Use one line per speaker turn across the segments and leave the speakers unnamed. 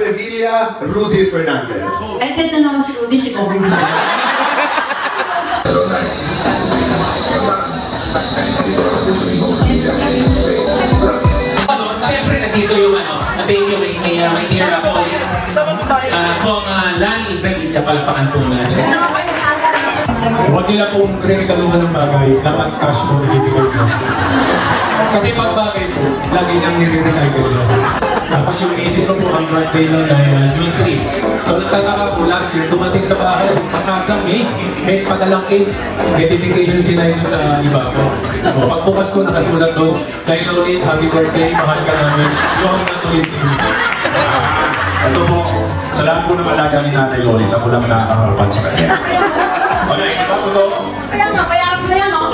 Revilla, Rudy Fernandez.
Ay, dead na naman si Rudy, si Kobe.
Siyempre, nandito yung thank you, may dear ako. Kung Lani Revilla, palapakan po natin.
Huwag nila pong re-regaluhan ng bagay, dapat cash mo ibibigay mo. Kasi pag bagay po, lagi nang nire-recycle nila. Tapos yung misis ko po, ang birthday lang dahil June 3. So nagtataka po, last year, dumating sa bahay, pagkagang may padalang cake, dedication sila yun sa iba ko. Pagbukas ko, nakasulat doon, kay Lolit, happy birthday, mahal ka namin, yung natuloy din.
Ito po, sa lahat po ng alaga ni Nanay Lolit, ako lang nakakaharapan sa kanya. Okay, ito po to.
Kaya nga, kaya na yan, no?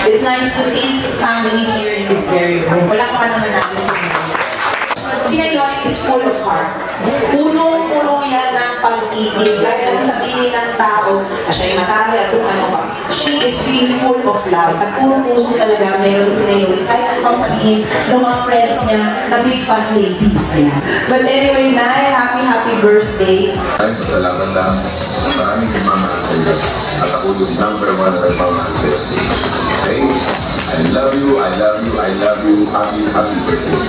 It's nice to see family here in this very room. Wala pa naman natin sa inyo. Si Ngayon is full of heart. Punong-puno yan ng pag-ibig. Kahit ano sabihin ng tao, na siya'y matali at kung ano ba. She is really full of love. At puro puso talaga mayroon si Ngayon. Kahit ano pang sabihin ng mga friends niya na big fan ladies niya. But anyway, Nay, happy birthday.
Ay, pasalamat lang. Maraming kumamahal sa iyo. At ako yung number 1 na nagmamahal sa iyo. Okay? I love you, I love you, I love you. Happy birthday.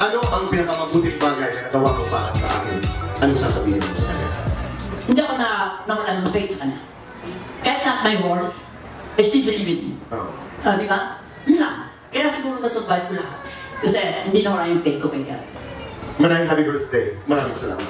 Ano ang pinakamabuting bagay na nagawa ko para sa akin? Anong sasabihin mo sa kanya?
Hindi ako nawalan ng faith sa kanya. Kahit not my horse, I still believe in him. Di ba? Yun lang. Kaya siguro na-survive ko lahat. Kasi hindi na wala yung faith ko kay God.
Maraming happy birthday. Maraming salamat.